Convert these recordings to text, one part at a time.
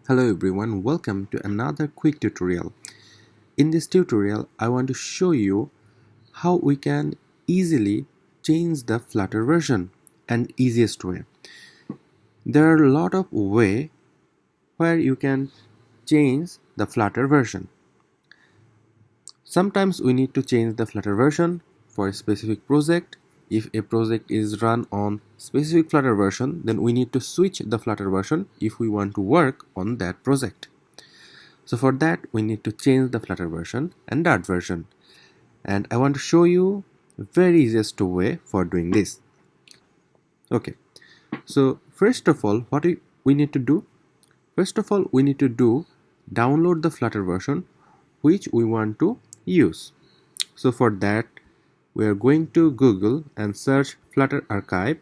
Hello everyone, welcome to another quick tutorial. In this tutorial, I want to show you how we can easily change the Flutter version and easiest way. There are a lot of ways where you can change the Flutter version. Sometimes we need to change the Flutter version for a specific project. If a project is run on specific Flutter version, then we need to switch the Flutter version if we want to work on that project. So for that, we need to change the Flutter version and Dart version. And I want to show you the very easiest way for doing this. Okay, so first of all, what we need to do? First of all, we need to download the Flutter version which we want to use. So for that, we are going to Google and search Flutter archive,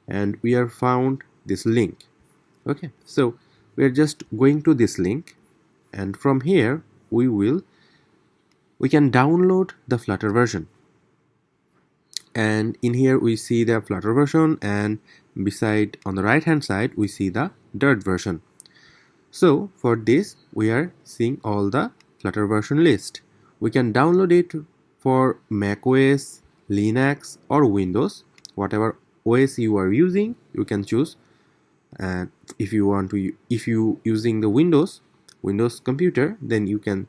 and we are found this link. Okay, so we are just going to this link, and from here we can download the Flutter version. And in here we see the Flutter version, and beside on the right hand side we see the Dart version. So for this we are seeing all the Flutter version list. We can download it for macOS, Linux or Windows. Whatever OS you are using, you can choose. And if you using the Windows computer, then you can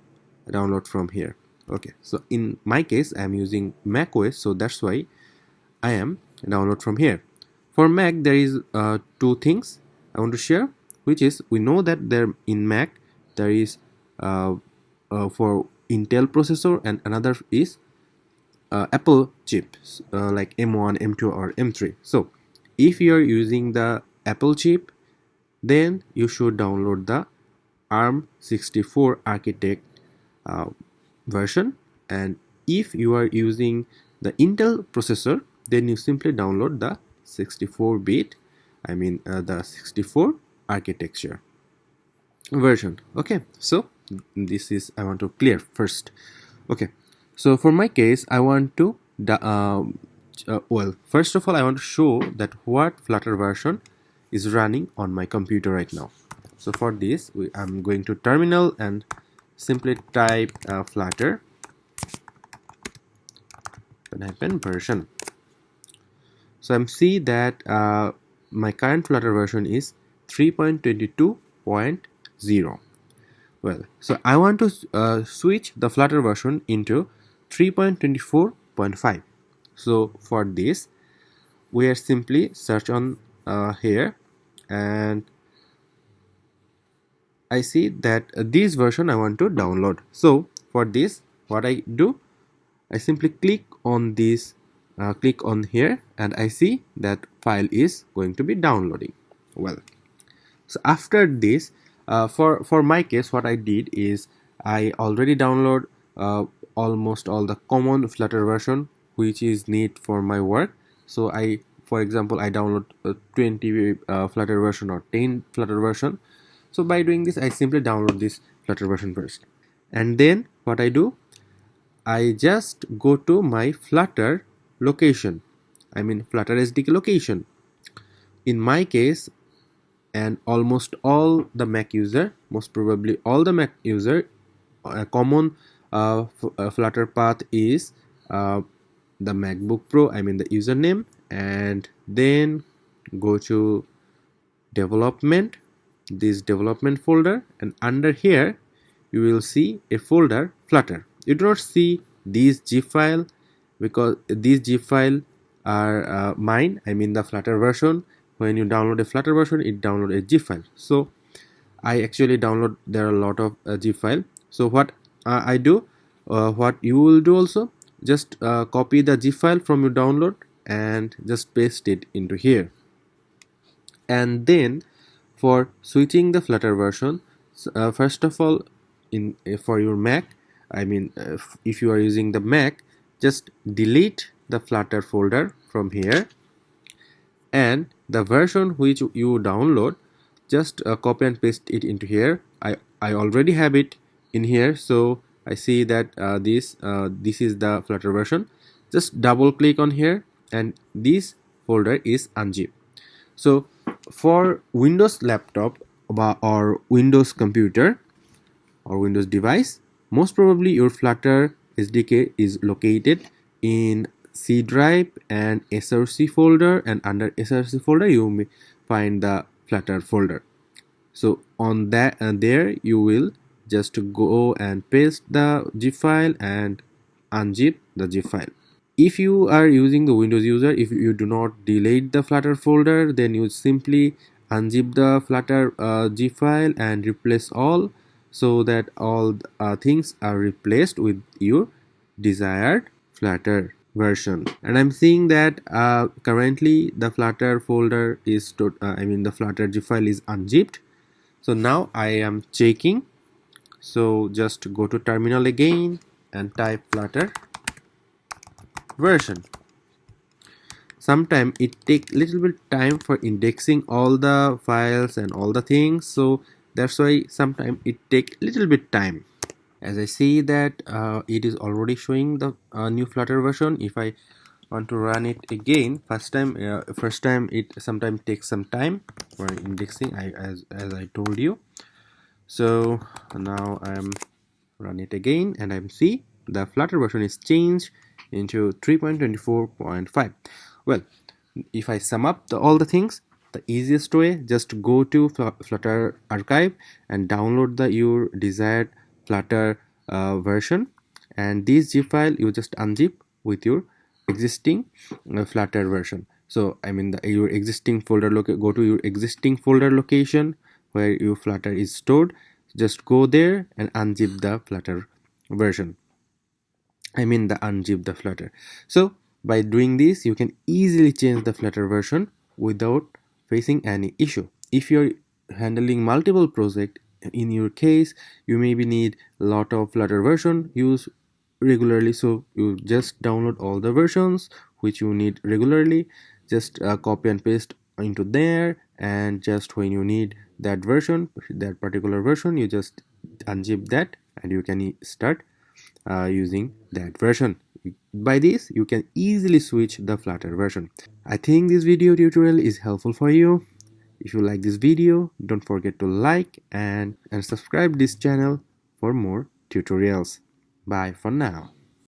download from here. Okay, so in my case I am using macOS, so that's why I am download from here. For Mac, there is two things I want to share, which is we know that there in Mac there is for Intel processor, and another is Apple chips like M1, M2 or M3. So if you are using the Apple chip, then you should download the ARM64 architect version, and if you are using the Intel processor, then you simply download the 64-bit, the 64 architecture version. Okay, so this is I want to clear first. Okay, so for my case I want to first of all I want to show that what Flutter version is running on my computer right now. So for this I'm going to terminal and simply type Flutter and version. So I'm see that my current Flutter version is 3.22.0. Well, so I want to switch the Flutter version into 3.24.5. So for this we are simply search on here, and I see that this version I want to download. So for this, what I do, I simply click on this, click on here, and I see that file is going to be downloading. Well, so after this, for my case, what I did is I already download almost all the common Flutter version which is need for my work. So for example, I download 20 Flutter version or 10 Flutter version. So by doing this, I simply download this Flutter version first, and then what I do, I just go to my Flutter location, Flutter SDK location. In my case, and almost all the Mac user, most probably all the Mac user, a common Flutter path is the MacBook Pro, the username, and then go to development, this development folder, and under here you will see a folder Flutter. You do not see these zip file because these zip file are mine, the Flutter version. When you download a Flutter version, it download a zip file. So I actually download, there are a lot of zip file. So what I do, what you will do also, just copy the zip file from your download and just paste it into here. And then for switching the Flutter version, first of all, for your Mac, if you are using the Mac, just delete the Flutter folder from here, and the version which you download, just copy and paste it into here. I already have it in here, so I see that this is the Flutter version. Just double click on here, and this folder is unzipped. So for Windows laptop, or Windows computer or Windows device, most probably your Flutter SDK is located in C drive and src folder, and under src folder you may find the Flutter folder. So on that there you will just go and paste the zip file and unzip the zip file. If you are using the Windows user, if you do not delete the Flutter folder, then you simply unzip the Flutter zip file and replace all, so that all things are replaced with your desired Flutter version. And I'm seeing that currently the Flutter folder is the Flutter zip file is unzipped. So now I am checking. So just go to terminal again and type Flutter version. Sometimes it take little bit time for indexing all the files and all the things, so that's why sometimes it take little bit time. As I see that it is already showing the new Flutter version. If I want to run it again, first time it sometimes takes some time for indexing, as I told you. So now I'm run it again and I'm see the Flutter version is changed into 3.24.5. Well, if I sum up all the things, the easiest way, just go to Flutter archive and download your desired Flutter version, and this zip file you just unzip with your existing Flutter version. So your existing folder, go to your existing folder location where your Flutter is stored. Just go there and unzip the Flutter version. Unzip the Flutter. So by doing this, you can easily change the Flutter version without facing any issue. If you're handling multiple projects, in your case, you maybe need a lot of Flutter version use regularly. So you just download all the versions which you need regularly, just copy and paste into there, and just when you need that version, that particular version, you just unzip that and you can start using that version. By this you can easily switch the Flutter version. I think this video tutorial is helpful for you. If you like this video, don't forget to like and subscribe this channel for more tutorials. Bye for now.